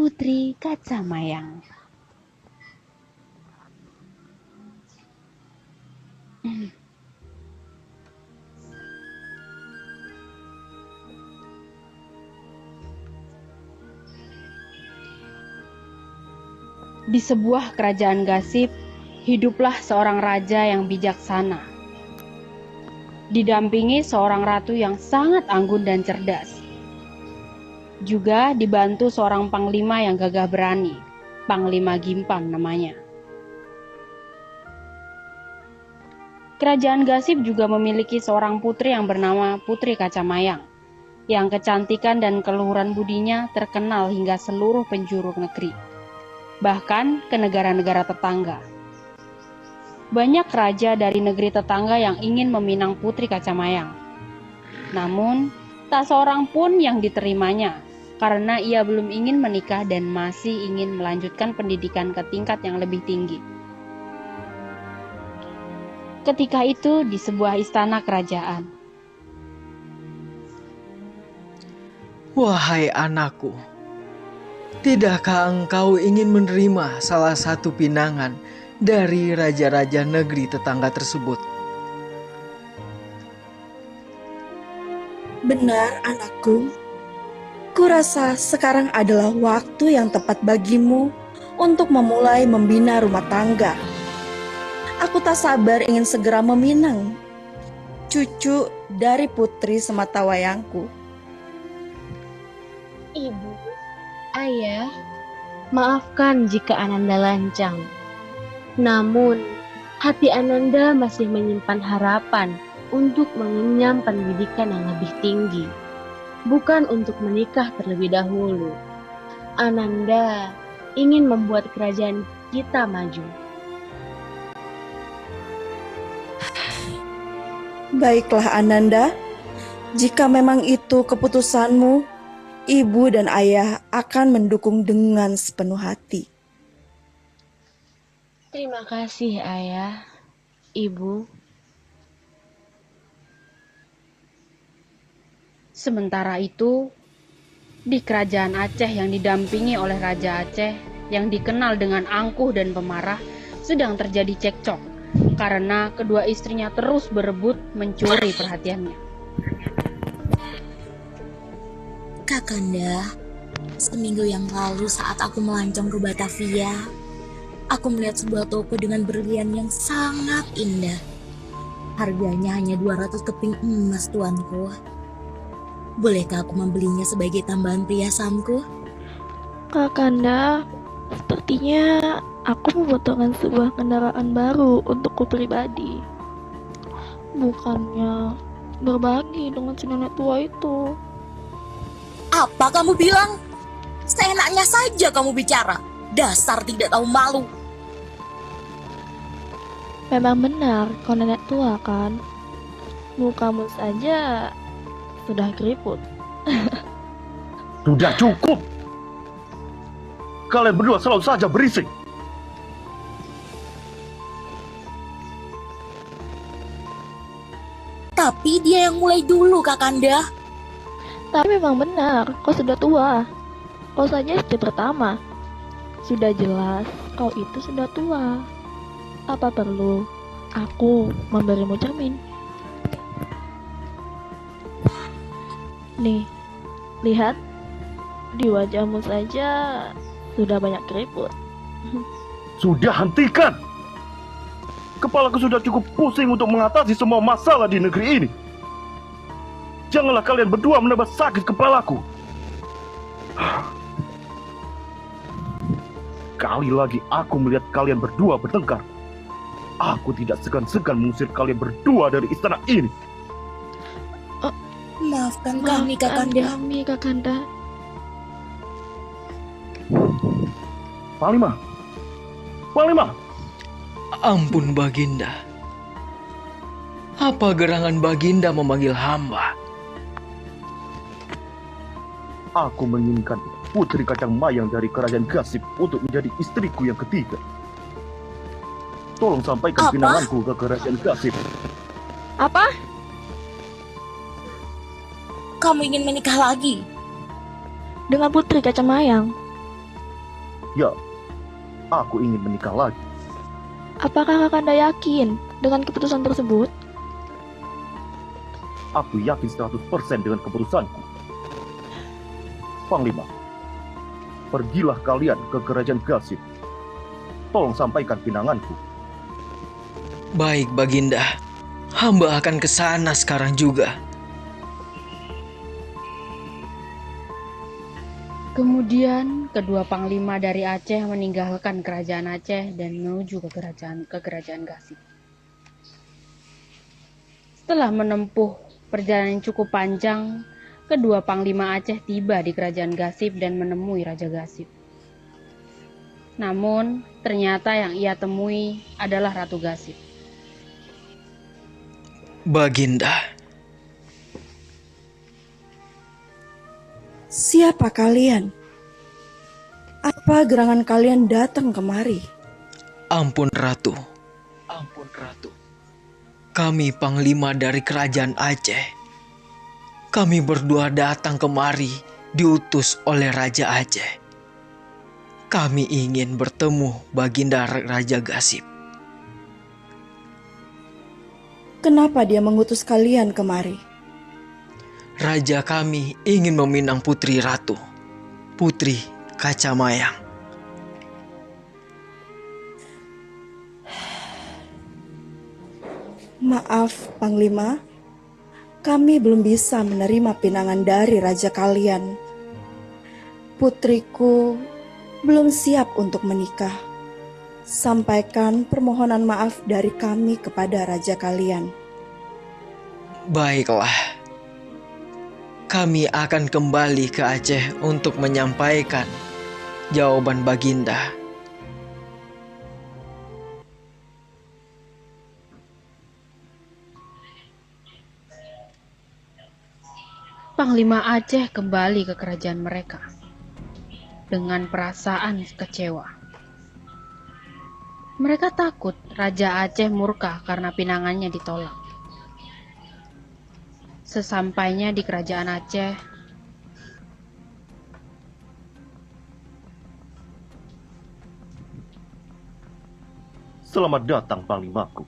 Putri Kacamayang. Di sebuah kerajaan gasib, hiduplah seorang raja yang bijaksana. Didampingi seorang ratu yang sangat anggun dan cerdas. Juga dibantu seorang panglima yang gagah berani, Panglima Gimpang namanya. Kerajaan gasib juga memiliki seorang putri yang bernama Putri Kacamayang, yang kecantikan dan keluhuran budinya terkenal hingga seluruh penjuru negeri, bahkan ke negara-negara tetangga. Banyak raja dari negeri tetangga yang ingin meminang Putri Kacamayang. Namun, tak seorang pun yang diterimanya, karena ia belum ingin menikah dan masih ingin melanjutkan pendidikan ke tingkat yang lebih tinggi. Ketika itu di sebuah istana kerajaan. Wahai anakku, tidakkah engkau ingin menerima salah satu pinangan dari raja-raja negeri tetangga tersebut? Benar, anakku. Kurasa sekarang adalah waktu yang tepat bagimu untuk memulai membina rumah tangga. Aku tak sabar ingin segera meminang cucu dari putri sematawayangku. Ibu, ayah, maafkan jika Ananda lancang. Namun, hati Ananda masih menyimpan harapan untuk mengenyam pendidikan yang lebih tinggi, bukan untuk menikah terlebih dahulu. Ananda ingin membuat kerajaan kita maju. Baiklah Ananda, jika memang itu keputusanmu, ibu dan ayah akan mendukung dengan sepenuh hati. Terima kasih ayah, ibu. Sementara itu, di kerajaan Aceh yang didampingi oleh Raja Aceh yang dikenal dengan angkuh dan pemarah, sedang terjadi cekcok karena kedua istrinya terus berebut mencuri perhatiannya. Kakanda, seminggu yang lalu saat aku melancong ke Batavia, aku melihat sebuah toko dengan berlian yang sangat indah. Harganya hanya 200 keping emas, tuanku. Bolehkah aku membelinya sebagai tambahan perhiasanku? Kakanda, sepertinya aku membutuhkan sebuah kendaraan baru untukku pribadi. Bukannya berbagi dengan si nenek tua itu. Apa kamu bilang? Seenaknya saja kamu bicara. Dasar tidak tahu malu. Memang benar kau nenek tua kan? Mukamu saja sudah keriput. Sudah cukup. Kalian berdua selalu saja berisik. Tapi dia yang mulai dulu, Kakanda. Tapi memang benar, kau sudah tua. Kau saja istri pertama. Sudah jelas kau itu sudah tua. Apa perlu aku memberimu cermin? Nih, lihat. Di wajahmu saja sudah banyak keriput. Sudah, hentikan. Kepalaku sudah cukup pusing untuk mengatasi semua masalah di negeri ini. Janganlah kalian berdua menambah sakit kepalaku. Kali lagi aku melihat kalian berdua bertengkar, aku tidak segan-segan mengusir kalian berdua dari istana ini. Maafkan kami, Kakanda. Kami, Kakanda. Panglima, Panglima. Ampun Baginda. Apa gerangan Baginda memanggil hamba? Aku menginginkan Putri Kacamayang dari kerajaan gasib untuk menjadi istriku yang ketiga. Tolong sampaikan Apa? pinanganku ke kerajaan gasib. Apa? Kamu ingin menikah lagi? Dengan Putri Kacamayang? Ya, aku ingin menikah lagi. Apakah Kakanda yakin dengan keputusan tersebut? Aku yakin 100% dengan keputusanku. Panglima, pergilah kalian ke kerajaan Gasib. Tolong sampaikan pinanganku. Baik, Baginda. Hamba akan ke sana sekarang juga. Kemudian kedua panglima dari Aceh meninggalkan kerajaan Aceh dan menuju ke kerajaan Gasib. Setelah menempuh perjalanan yang cukup panjang, kedua panglima Aceh tiba di kerajaan Gasib dan menemui Raja Gasib. Namun, ternyata yang ia temui adalah Ratu Gasib. Baginda, Siapa kalian? Apa gerangan kalian datang kemari? ampun Ratu. Ampun Ratu. Kami panglima dari kerajaan Aceh. Kami berdua datang kemari diutus oleh Raja Aceh. Kami ingin bertemu Baginda Raja Gasib. Kenapa dia mengutus kalian kemari? Raja kami ingin meminang putri ratu, Putri Kacamayang. Maaf, Panglima. Kami belum bisa menerima pinangan dari raja kalian. Putriku belum siap untuk menikah. Sampaikan permohonan maaf dari kami kepada raja kalian. Baiklah. Kami akan kembali ke Aceh untuk menyampaikan jawaban Baginda. Panglima Aceh kembali ke kerajaan mereka dengan perasaan kecewa. Mereka takut Raja Aceh murka karena pinangannya ditolak. Sesampainya di kerajaan Aceh, Selamat datang, Panglimaku.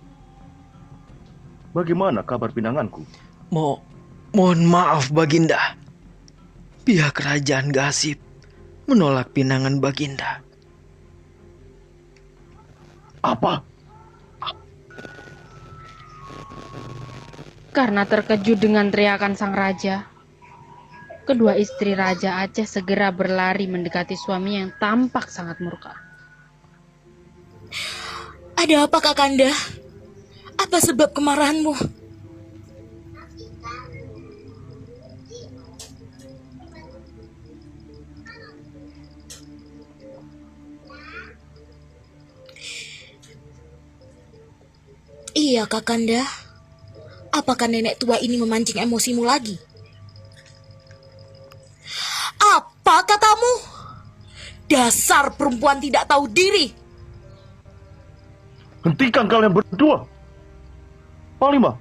Bagaimana kabar pinanganku? Mohon maaf Baginda. Pihak kerajaan Gasib menolak pinangan Baginda. Apa? karena terkejut dengan teriakan sang raja, kedua istri Raja Aceh segera berlari mendekati suaminya yang tampak sangat murka. Ada apa Kakanda? Apa sebab kemarahanmu? Iya Kakanda. Apakah nenek tua ini memancing emosimu lagi? Apa katamu? Dasar perempuan tidak tahu diri. Hentikan kalian berdua. Panglima,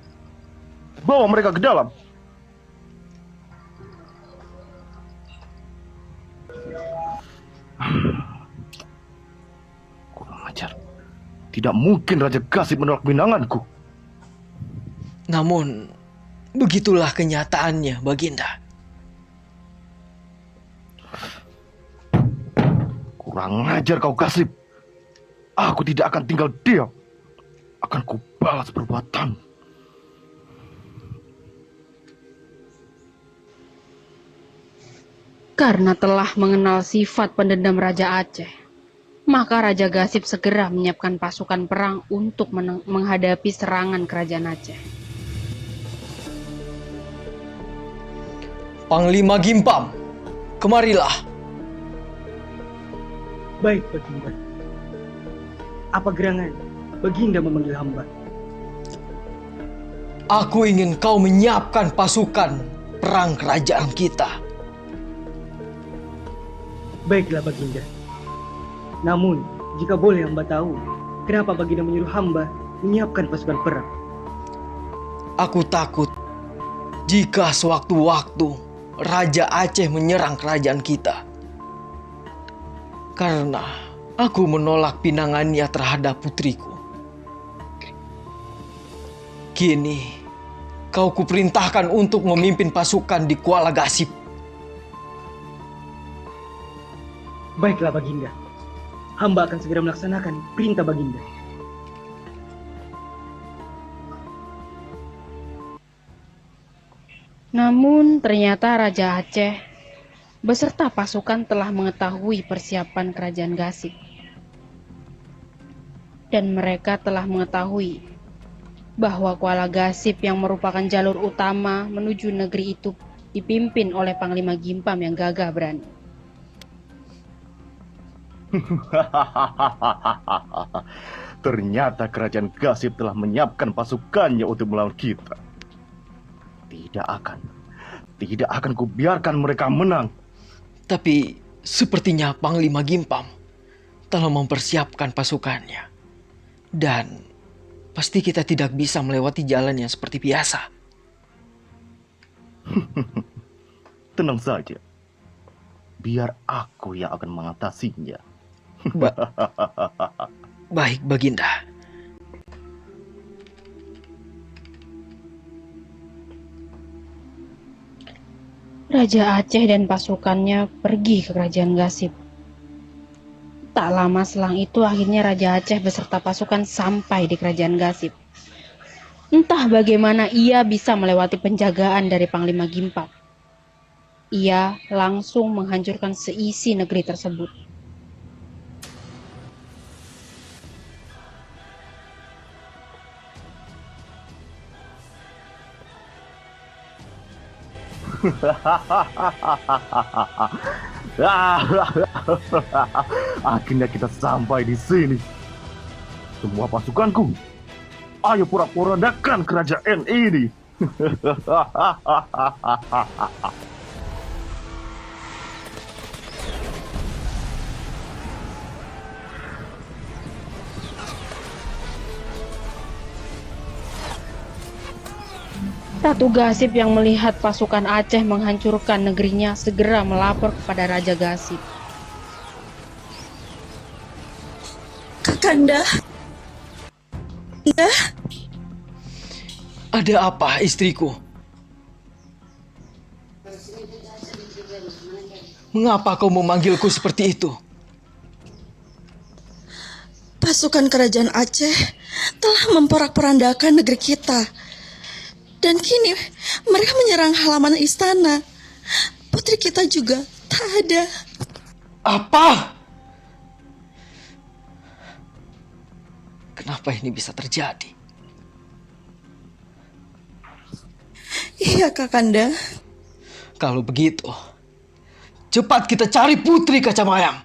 bawa mereka ke dalam. Kurang ajar. Tidak mungkin Raja Gasib menolak pinanganku. Namun, begitulah kenyataannya, Baginda. Kurang ajar kau Gasib. Aku tidak akan tinggal diam. Akan kubalas perbuatan. Karena telah mengenal sifat pendendam Raja Aceh, maka Raja Gasib segera menyiapkan pasukan perang untuk menghadapi serangan kerajaan Aceh. Panglima Gimpam, kemarilah. Baik, Baginda. Apa gerangan Baginda memanggil hamba? Aku ingin kau menyiapkan pasukan perang kerajaan kita. Baiklah, Baginda. Namun, jika boleh hamba tahu, kenapa Baginda menyuruh hamba menyiapkan pasukan perang? Aku takut jika sewaktu-waktu Raja Aceh menyerang kerajaan kita. karena aku menolak pinangannya terhadap putriku. Kini, kau kuperintahkan untuk memimpin pasukan di Kuala Gasip. Baiklah Baginda. Hamba akan segera melaksanakan perintah Baginda. Namun ternyata Raja Aceh beserta pasukan telah mengetahui persiapan kerajaan Gasip. Dan mereka telah mengetahui bahwa Kuala Gasip yang merupakan jalur utama menuju negeri itu dipimpin oleh Panglima Gimpam yang gagah berani. Ternyata kerajaan Gasip telah menyiapkan pasukannya untuk melawan kita. Tidak akan kubiarkan mereka menang. Tapi sepertinya Panglima Gimpam telah mempersiapkan pasukannya. Dan pasti kita tidak bisa melewati jalan yang seperti biasa. Tenang saja. Biar aku yang akan mengatasinya. Baik, Baginda. Raja Aceh dan pasukannya pergi ke kerajaan Gasip. Tak lama selang itu akhirnya Raja Aceh beserta pasukan sampai di kerajaan Gasip. Entah bagaimana ia bisa melewati penjagaan dari Panglima Gimpam. Ia langsung menghancurkan seisi negeri tersebut. Akhirnya kita sampai di sini. Semua pasukanku, ayo porak-porandakan kerajaan ini. Ratu Gasip yang melihat pasukan Aceh menghancurkan negerinya segera melapor kepada Raja Gasip. Kakanda. Ya, Ada apa, istriku? Mengapa kau memanggilku seperti itu? pasukan kerajaan Aceh telah memporak-porandakan negeri kita. Dan kini mereka menyerang halaman istana. Putri kita juga tak ada. Apa? Kenapa ini bisa terjadi? Iya, Kakanda. Kalau begitu, cepat kita cari Putri Kacamayang.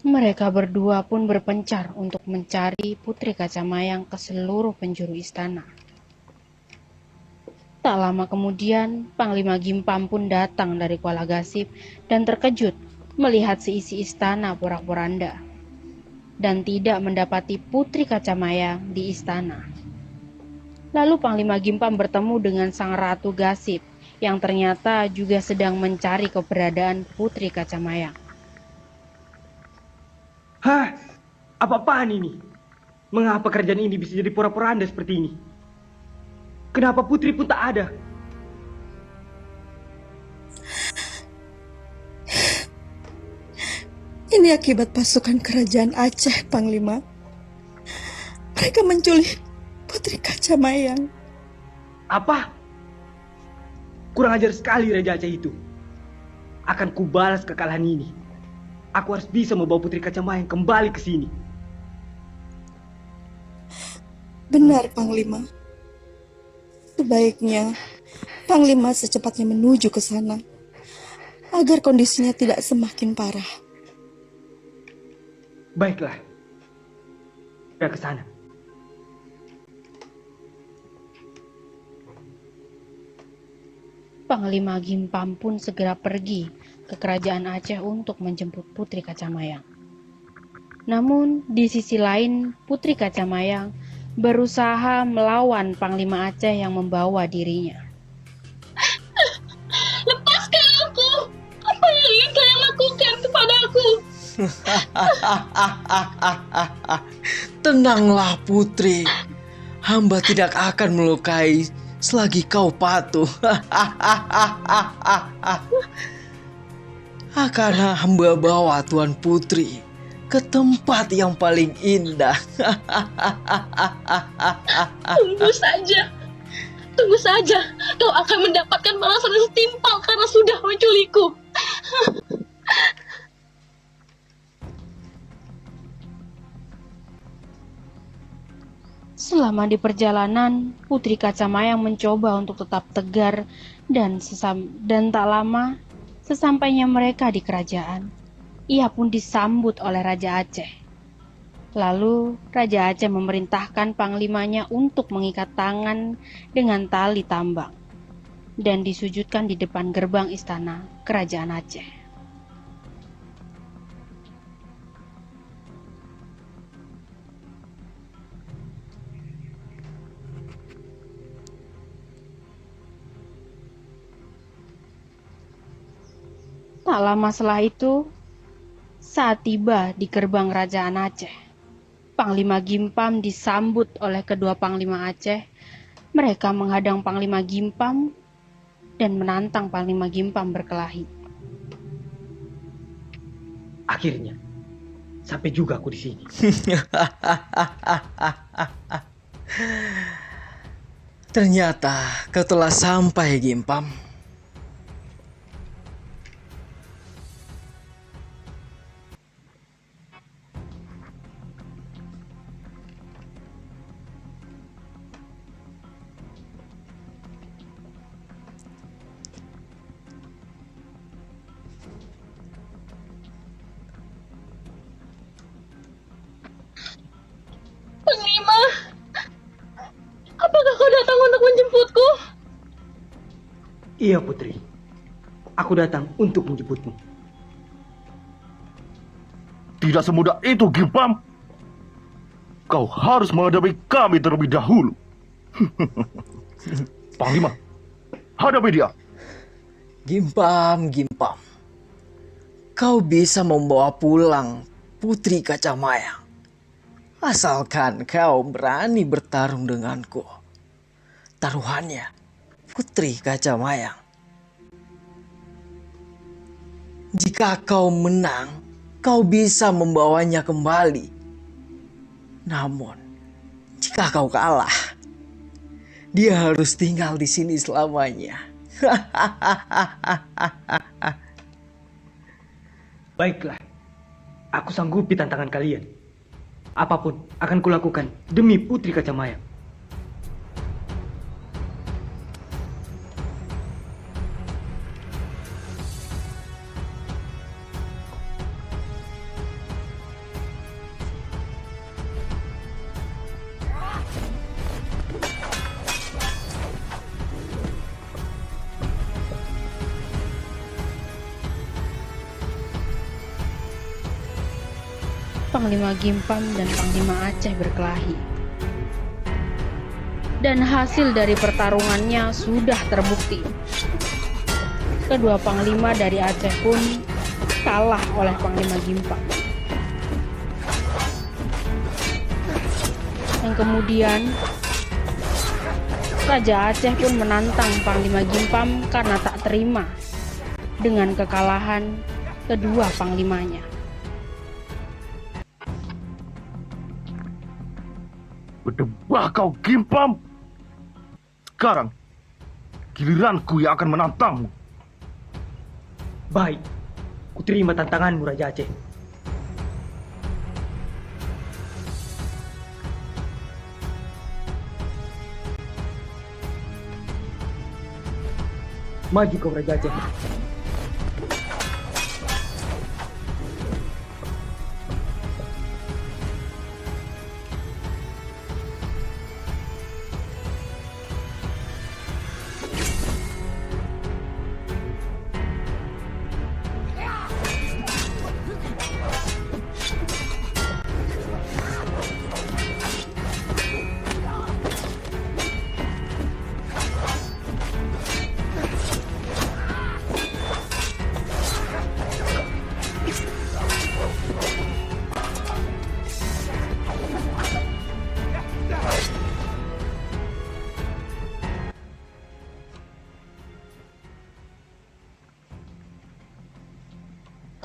Mereka berdua pun berpencar untuk mencari Putri Kacamayang ke seluruh penjuru istana. Tak lama kemudian, Panglima Gimpam pun datang dari Kuala Gasip dan terkejut melihat seisi istana porak-poranda dan tidak mendapati Putri Kacamayang di istana. Lalu Panglima Gimpam bertemu dengan Sang Ratu Gasip yang ternyata juga sedang mencari keberadaan Putri Kacamayang. Hah? Apa-apaan ini? Mengapa kerajaan ini bisa jadi pura-puranda seperti ini? Kenapa putri pun tak ada? Ini akibat pasukan kerajaan Aceh, Panglima. Mereka menculik Putri Kacamayang. Apa? Kurang ajar sekali Raja Aceh itu. Akan kubalas kekalahan ini. Aku harus bisa membawa Putri Kacamayang kembali ke sini. Benar, Panglima. Sebaiknya Panglima secepatnya menuju ke sana agar kondisinya tidak semakin parah. Baiklah. Kita ke sana. Panglima Gimpam pun segera pergi ke kerajaan Aceh untuk menjemput Putri Kacamayang. Namun di sisi lain, Putri Kacamayang berusaha melawan Panglima Aceh yang membawa dirinya. Lepaskan Tenanglah putri, hamba tidak akan melukai selagi kau patuh. Akan hamba bawa Tuan Putri ke tempat yang paling indah. Tunggu saja, kau akan mendapatkan balasan yang setimpal karena sudah menculikku. Selama di perjalanan, Putri Kacamayang mencoba untuk tetap tegar dan tak lama sesampainya mereka di kerajaan, ia pun disambut oleh Raja Aceh. Lalu Raja Aceh memerintahkan panglimanya untuk mengikat tangan dengan tali tambang dan disujudkan di depan gerbang istana Kerajaan Aceh. Tak lama setelah itu, saat tiba di gerbang Kerajaan Aceh, Panglima Gimpam disambut oleh kedua Panglima Aceh. Mereka menghadang Panglima Gimpam dan menantang Panglima Gimpam berkelahi. Akhirnya, sampai juga aku di sini. Ternyata kau telah sampai, Gimpam. Panglima, apakah kau datang untuk menjemputku? Iya Putri, aku datang untuk menjemputmu. Tidak semudah itu, Gimpam. Kau harus menghadapi kami terlebih dahulu. Panglima, hadapi dia. Gimpam, kau bisa membawa pulang Putri Kacamayang. Asalkan kau berani bertarung denganku. Taruhannya, Putri Kacamayang. Jika kau menang, kau bisa membawanya kembali. Namun, jika kau kalah, dia harus tinggal di sini selamanya. Baiklah, aku sanggupi tantangan kalian. Apapun akan kulakukan demi Putri Kacamayang. Panglima Gimpam dan Panglima Aceh berkelahi. Dan hasil dari pertarungannya sudah terbukti. Kedua panglima dari Aceh pun kalah oleh Panglima Gimpam. Dan kemudian Raja Aceh pun menantang Panglima Gimpam karena tak terima dengan kekalahan kedua panglimanya. Berdebah kau, Gimpam. Sekarang, giliranku yang akan menantangmu. Baik, ku terima tantanganmu, Raja Aceh. Maju kau, Raja Aceh.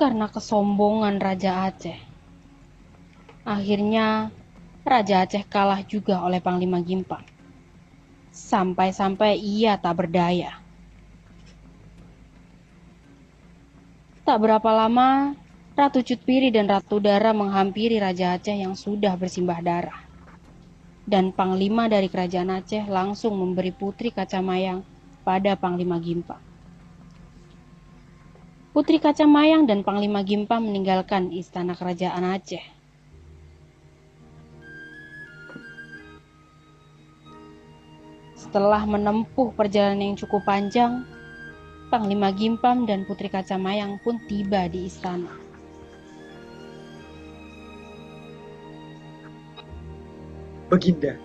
karena kesombongan Raja Aceh. Akhirnya, Raja Aceh kalah juga oleh Panglima Gimpang. Sampai-sampai ia tak berdaya. Tak berapa lama, Ratu Cutpiri dan Ratu Dara menghampiri Raja Aceh yang sudah bersimbah darah. Dan Panglima dari Kerajaan Aceh langsung memberi Putri Kacamayang pada Panglima Gimpang. Putri Kacamayang dan Panglima Gimpang meninggalkan istana Kerajaan Aceh. Setelah menempuh perjalanan yang cukup panjang, Panglima Gimpang dan Putri Kacamayang pun tiba di istana. Baginda,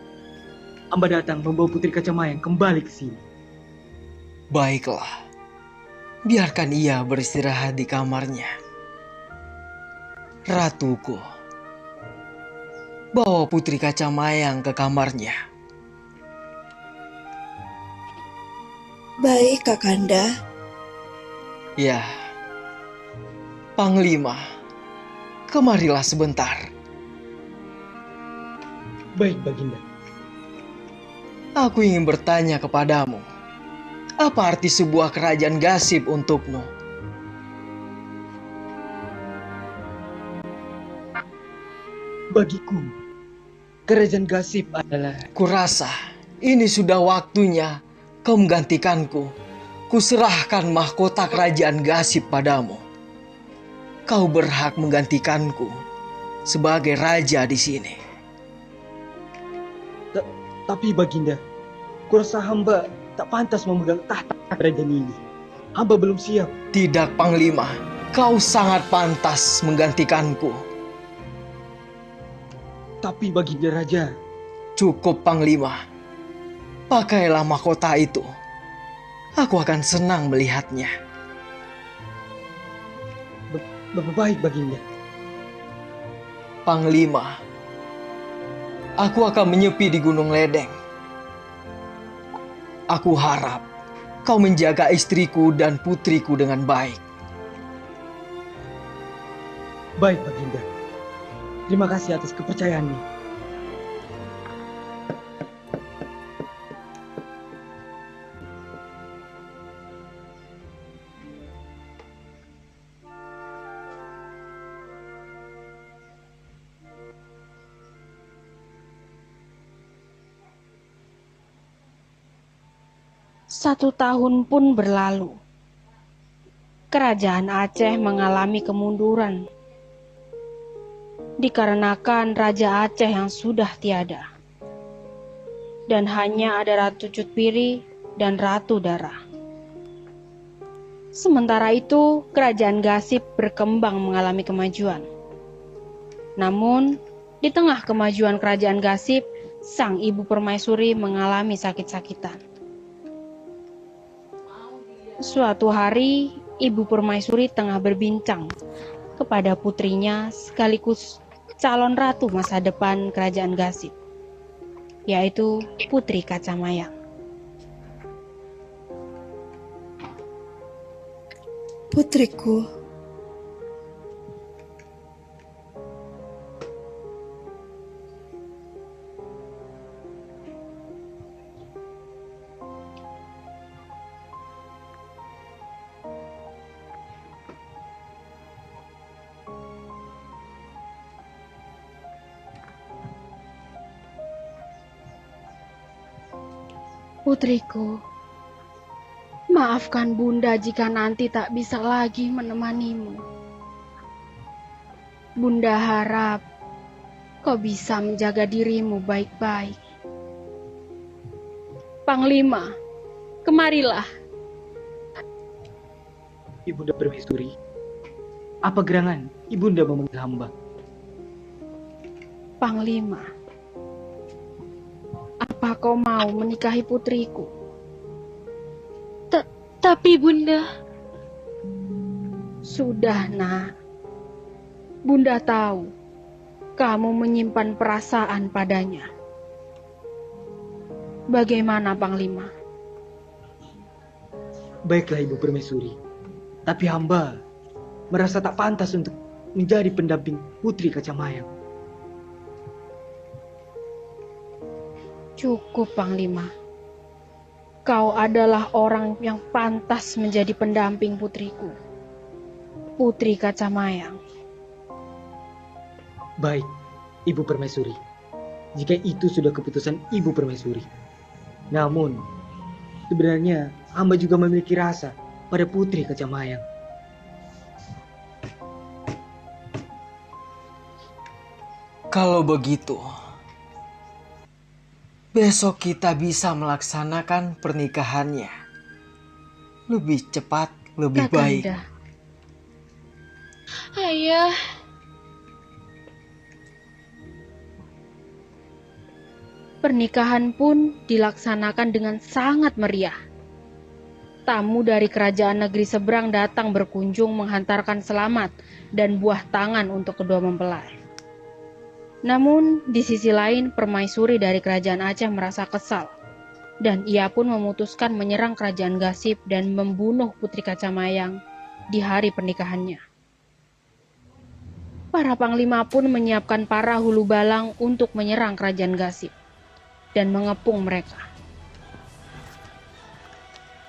hamba datang membawa Putri Kacamayang kembali ke sini. Baiklah, biarkan ia beristirahat di kamarnya. Ratuku, bawa Putri Kacamayang ke kamarnya. Baik, Kakanda. Ya, Panglima, kemarilah sebentar. Baik, Baginda. Aku ingin bertanya kepadamu, apa arti sebuah kerajaan gasib untukmu? Bagiku, kerajaan gasib adalah... Kurasa ini sudah waktunya kau menggantikanku. Kuserahkan mahkota kerajaan gasib padamu. Kau berhak menggantikanku sebagai raja di sini. Tapi Baginda, kurasa hamba tak pantas memegang tahta kerajaan ini. Hamba belum siap. Tidak, Panglima. Kau sangat pantas menggantikanku. Tapi Baginda Raja... Cukup, Panglima. Pakailah mahkota itu. Aku akan senang melihatnya. Baik, Baginda. Panglima, aku akan menyepi di Gunung Ledeng. Aku harap kau menjaga istriku dan putriku dengan baik. Baik, Baginda. Terima kasih atas kepercayaannya. Satu tahun pun berlalu. Kerajaan Aceh mengalami kemunduran dikarenakan Raja Aceh yang sudah tiada. Dan hanya ada Ratu Cutpiri dan Ratu Dara. Sementara itu, kerajaan Gasib berkembang mengalami kemajuan. Namun, di tengah kemajuan kerajaan Gasib, sang ibu permaisuri mengalami sakit-sakitan. Suatu hari, ibu permaisuri tengah berbincang kepada putrinya sekaligus calon ratu masa depan kerajaan Gasib, yaitu Putri Kacamayang. Putriku, Putriku, maafkan Bunda jika nanti tak bisa lagi menemanimu. Bunda harap kau bisa menjaga dirimu baik-baik. Panglima, kemarilah. Ibunda Permaisuri, apa gerangan Ibunda memanggil hamba? Panglima, apa kau mau menikahi putriku? Tapi Bunda... Sudah, nak. Bunda tahu kamu menyimpan perasaan padanya. Bagaimana, Panglima? Baiklah Ibu Permaisuri, tapi hamba merasa tak pantas untuk menjadi pendamping Putri Kacamayang. Cukup, Panglima. Kau adalah orang yang pantas menjadi pendamping putriku, Putri Kacamayang. Baik, Ibu Permaisuri. Jika itu sudah keputusan Ibu Permaisuri. Namun, sebenarnya hamba juga memiliki rasa pada Putri Kacamayang. Kalau begitu, besok kita bisa melaksanakan pernikahannya. Lebih cepat, lebih baik. Kakanda, Ayah, pernikahan pun dilaksanakan dengan sangat meriah. Tamu dari kerajaan negeri seberang datang berkunjung menghantarkan selamat dan buah tangan untuk kedua mempelai. Namun, di sisi lain, permaisuri dari kerajaan Aceh merasa kesal, dan ia pun memutuskan menyerang kerajaan Gasip dan membunuh Putri Kacamayang di hari pernikahannya. Para panglima pun menyiapkan para hulu balang untuk menyerang kerajaan Gasip dan mengepung mereka.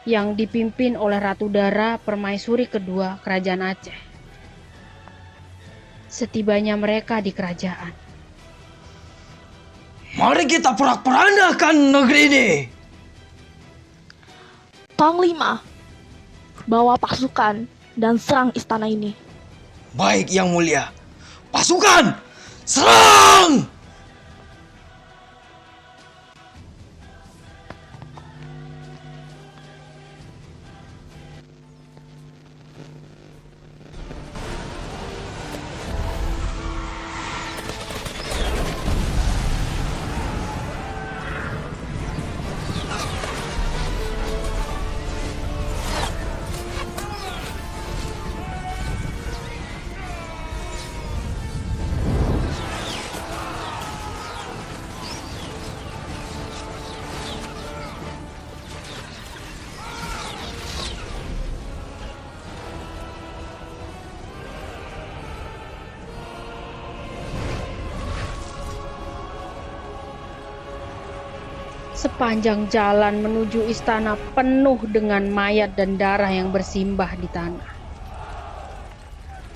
Yang dipimpin oleh Ratu Dara, permaisuri kedua kerajaan Aceh. Setibanya mereka di kerajaan, Mari kita porak-porandakan negeri ini. Panglima, bawa pasukan dan serang istana ini. Baik, Yang Mulia. Pasukan, serang! Sepanjang jalan menuju istana penuh dengan mayat dan darah yang bersimbah di tanah.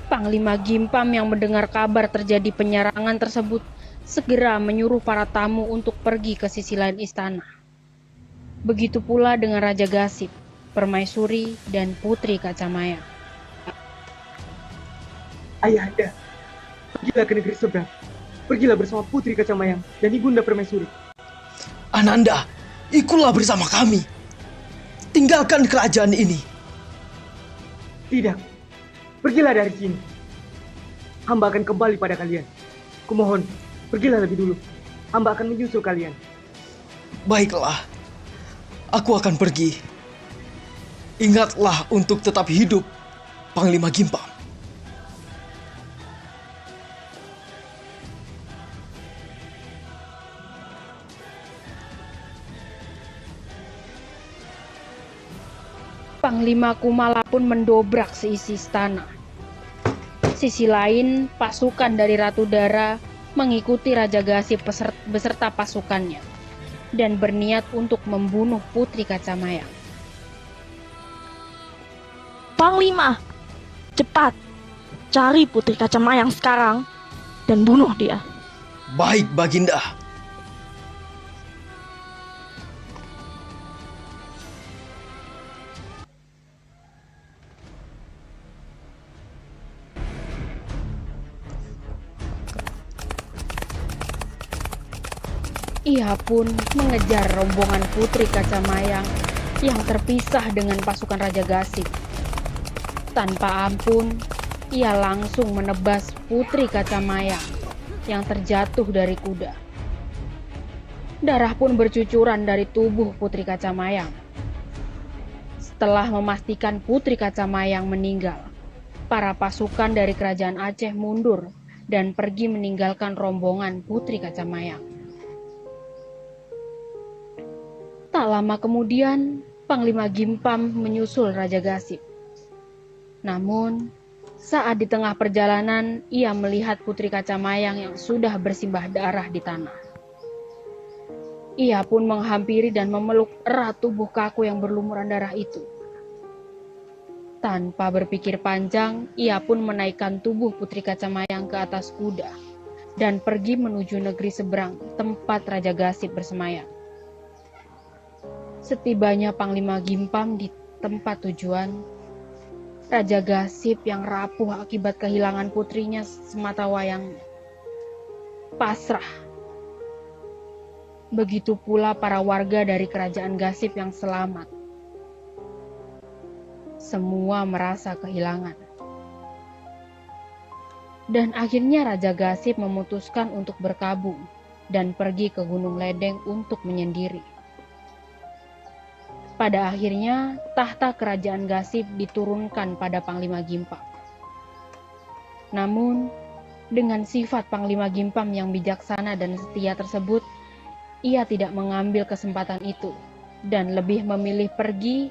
Panglima Gimpam yang mendengar kabar terjadi penyerangan tersebut segera menyuruh para tamu untuk pergi ke sisi lain istana. Begitu pula dengan Raja Gasip, Permaisuri, dan Putri Kacamayang. Ayahanda, pergilah ke negeri seberang. Pergilah bersama Putri Kacamayang dan Ibunda Permaisuri. Ananda, ikutlah bersama kami. Tinggalkan kerajaan ini. Tidak, pergilah dari sini. Hamba akan kembali pada kalian. Kumohon, pergilah lebih dulu. Hamba akan menyusul kalian. Baiklah, aku akan pergi. Ingatlah untuk tetap hidup, Panglima Gimpam. Panglima Kumala pun mendobrak seisi istana. Sisi lain, pasukan dari Ratu Dara mengikuti Raja Gasip beserta pasukannya dan berniat untuk membunuh Putri Kacamayang. Panglima, cepat cari Putri Kacamayang sekarang dan bunuh dia. Baik, Baginda. Ia pun mengejar rombongan Putri Kacamayang yang terpisah dengan pasukan Raja Gasip. Tanpa ampun, ia langsung menebas Putri Kacamayang yang terjatuh dari kuda. Darah pun bercucuran dari tubuh Putri Kacamayang. Setelah memastikan Putri Kacamayang meninggal, para pasukan dari kerajaan Aceh mundur dan pergi meninggalkan rombongan Putri Kacamayang. Tak lama kemudian, Panglima Gimpam menyusul Raja Gasip. Namun, Saat di tengah perjalanan, ia melihat Putri Kacamayang yang sudah bersimbah darah di tanah. Ia pun menghampiri dan memeluk erat tubuh kaku yang berlumuran darah itu. Tanpa berpikir panjang, ia pun menaikkan tubuh Putri Kacamayang ke atas kuda dan pergi menuju negeri seberang tempat Raja Gasip bersemayam. Setibanya Panglima Gimpam di tempat tujuan, Raja Gasip yang rapuh akibat kehilangan putrinya sematawayang pasrah. Begitu pula para warga dari kerajaan Gasip yang selamat. Semua merasa kehilangan. Dan akhirnya Raja Gasip memutuskan untuk berkabung dan pergi ke Gunung Ledeng untuk menyendiri. Pada akhirnya, tahta kerajaan Gasip diturunkan pada Panglima Gimpam. Namun, dengan sifat Panglima Gimpam yang bijaksana dan setia tersebut, ia tidak mengambil kesempatan itu dan lebih memilih pergi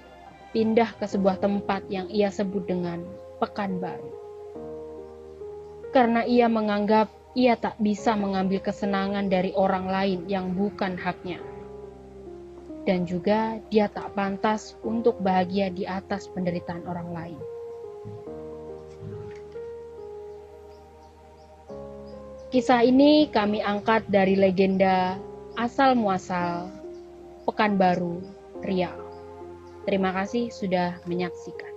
pindah ke sebuah tempat yang ia sebut dengan Pekanbaru. Karena ia menganggap ia tak bisa mengambil kesenangan dari orang lain yang bukan haknya. Dan juga dia tak pantas untuk bahagia di atas penderitaan orang lain. Kisah ini kami angkat dari legenda asal-muasal Pekanbaru, Riau. Terima kasih sudah menyaksikan.